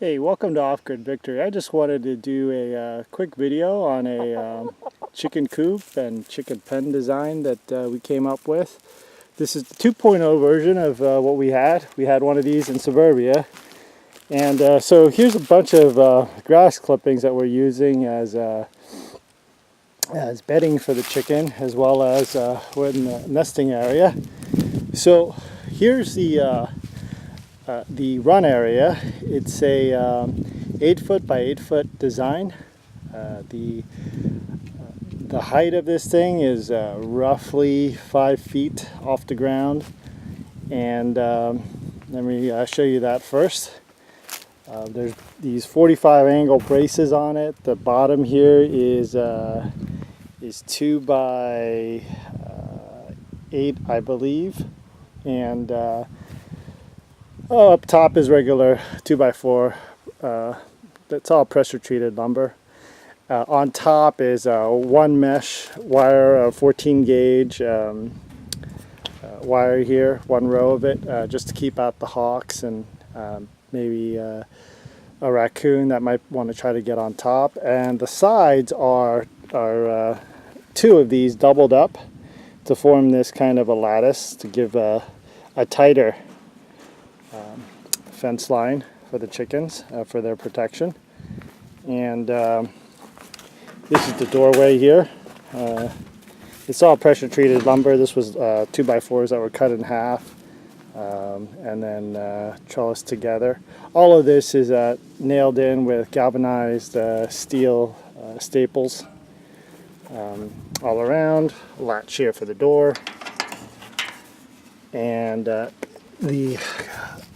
Hey, welcome to Off-Grid Victory. I just wanted to do a quick video on a chicken coop and chicken pen design that we came up with. This is the 2.0 version of what we had. We had one of these in suburbia. And so here's a bunch of grass clippings that we're using as bedding for the chicken, as well as we're in the nesting area. So here's the run area. It's a 8 foot by 8 foot design. The height of this thing is roughly 5 feet off the ground, and let me show you that first. There's these 45 angle braces on it. The bottom here is 2 by 8, I believe, and up top is regular 2x4. That's all pressure treated lumber. On top is one mesh wire, 14 gauge wire here, one row of it, just to keep out the hawks and maybe a raccoon that might want to try to get on top. And the sides are 2 of these doubled up to form this kind of a lattice to give a tighter fence line for the chickens for their protection. And this is the doorway here. It's all pressure treated lumber. This was 2x4s that were cut in half and then trellised together. All of this is nailed in with galvanized steel staples all around. A latch here for the door, and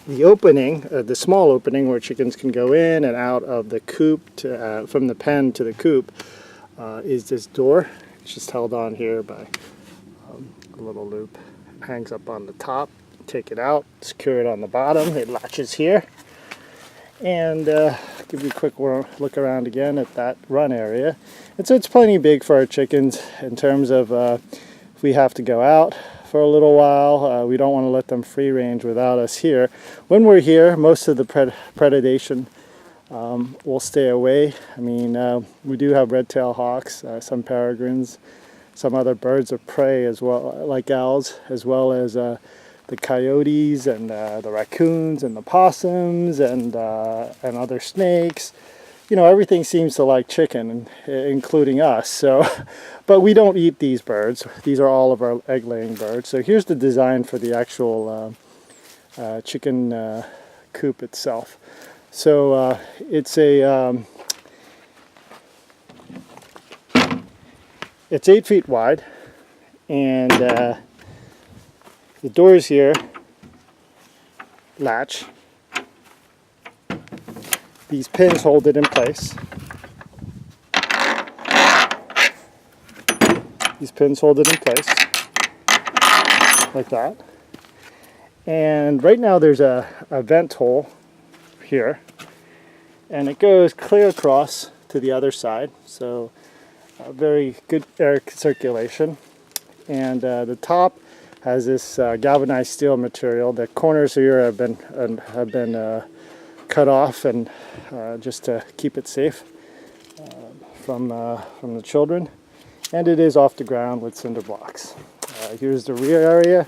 the opening, the small opening where chickens can go in and out of the coop, from the pen to the coop, is this door. It's just held on here by a little loop. It hangs up on the top. Take it out, secure it on the bottom. It latches here. And give you a quick look around again at that run area. And so it's plenty big for our chickens in terms of if we have to go out for a little while. We don't want to let them free range without us here. When we're here, most of the predation will stay away. I mean, we do have red-tailed hawks, some peregrines, some other birds of prey as well, like owls, as well as the coyotes and the raccoons and the possums and other snakes. You know, everything seems to like chicken, including us. So, but we don't eat these birds. These are all of our egg-laying birds. So here's the design for the actual chicken coop itself. So it's it's 8 feet wide, and the doors here latch. These pins hold it in place. These pins hold it in place, like that. And right now there's a vent hole here, and it goes clear across to the other side. So very good air circulation. And the top has this galvanized steel material. The corners here have been cut off, and just to keep it safe from the children. And it is off the ground with cinder blocks. Here's the rear area,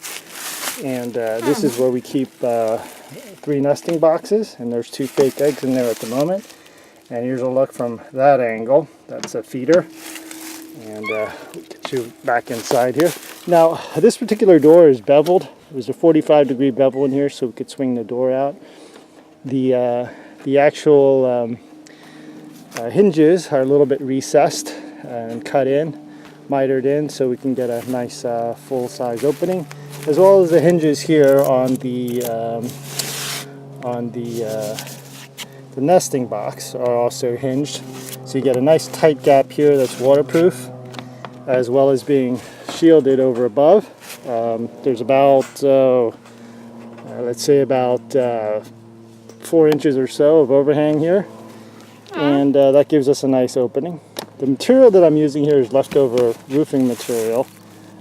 and this is where we keep 3 nesting boxes, and there's 2 fake eggs in there at the moment. And here's a look from that angle. That's a feeder, and we'll get you back inside here. Now, this particular door is beveled. There's a 45-degree bevel in here, so we could swing the door out. The actual hinges are a little bit recessed and cut in, mitered in, so we can get a nice full-size opening, as well as the hinges here on the nesting box are also hinged, so you get a nice tight gap here that's waterproof, as well as being shielded over above. There's about let's say about 4 inches or so of overhang here, and that gives us a nice opening. The material that I'm using here is leftover roofing material.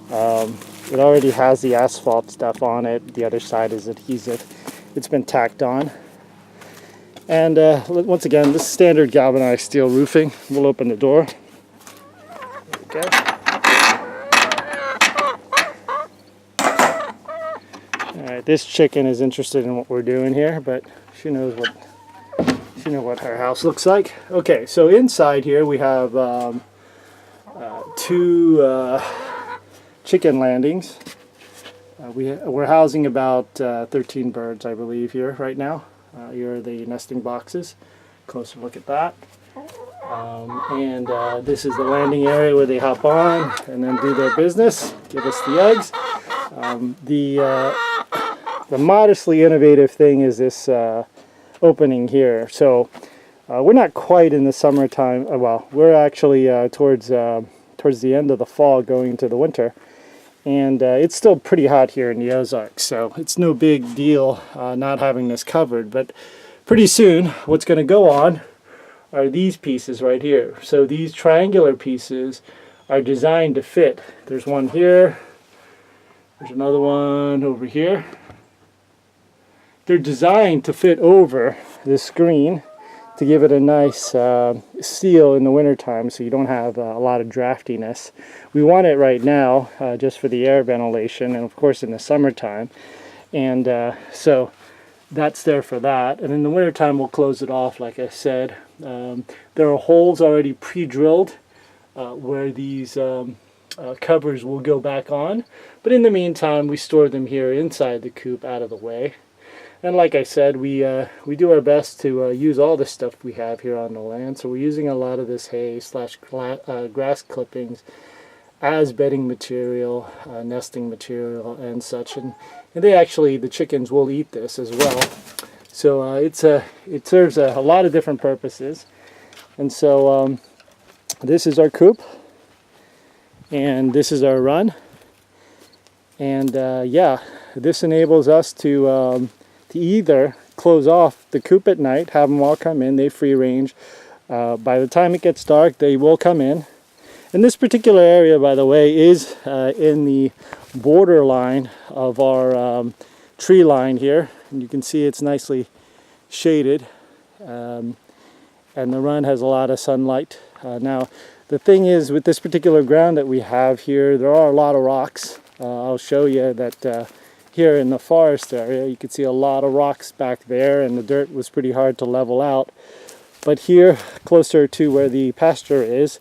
It already has the asphalt stuff on it. The other side is adhesive. It's been tacked on. And once again, this is standard galvanized steel roofing. We'll open the door. There we go. Alright, this chicken is interested in what we're doing here, but she knows what her house looks like. Okay, so inside here we have two chicken landings. We're housing about 13 birds, I believe, here right now. Here are the nesting boxes. Closer look at that. And this is the landing area where they hop on and then do their business, give us the eggs. The modestly innovative thing is this opening here. So we're not quite in the summertime. Well, we're actually towards the end of the fall, going into the winter. And it's still pretty hot here in the Ozarks, so it's no big deal not having this covered. But pretty soon, what's going to go on are these pieces right here. So these triangular pieces are designed to fit. There's one here. There's another one over here. They're designed to fit over this screen to give it a nice seal in the wintertime, so you don't have a lot of draftiness. We want it right now just for the air ventilation, and of course in the summertime. And so that's there for that. And in the wintertime we'll close it off, like I said. There are holes already pre-drilled where these covers will go back on. But in the meantime, we store them here inside the coop, out of the way. And like I said, we do our best to use all the stuff we have here on the land. So we're using a lot of this hay / grass clippings as bedding material, nesting material, and such. And they actually, the chickens will eat this as well. So it serves a lot of different purposes. And so this is our coop, and this is our run. And yeah, this enables us to either close off the coop at night, have them all come in, they free range. By the time it gets dark, they will come in. And this particular area, by the way, is in the borderline of our tree line here. And you can see it's nicely shaded. And the run has a lot of sunlight. Now, the thing is, with this particular ground that we have here, there are a lot of rocks. I'll show you that here in the forest area, you can see a lot of rocks back there, and the dirt was pretty hard to level out. But here, closer to where the pasture is,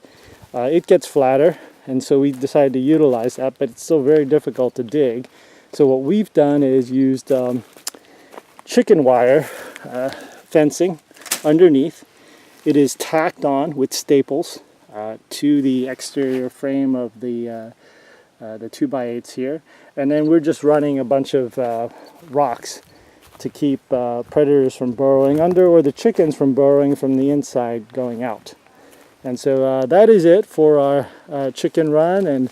it gets flatter, and so we decided to utilize that, but it's still very difficult to dig. So what we've done is used chicken wire fencing underneath. It is tacked on with staples to the exterior frame of the 2x8s here, and then we're just running a bunch of rocks to keep predators from burrowing under, or the chickens from burrowing from the inside going out. And so that is it for our chicken run and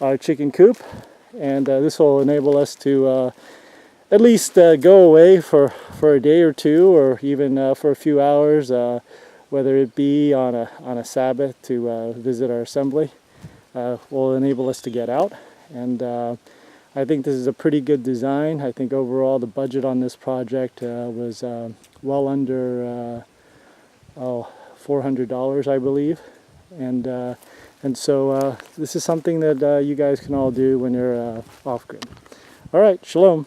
our chicken coop, and this will enable us to at least go away for a day or two, or even for a few hours, whether it be on a Sabbath to visit our assembly. Will enable us to get out. And I think this is a pretty good design. I think overall the budget on this project was well under $400, I believe. And so this is something that you guys can all do when you're off-grid. All right, shalom.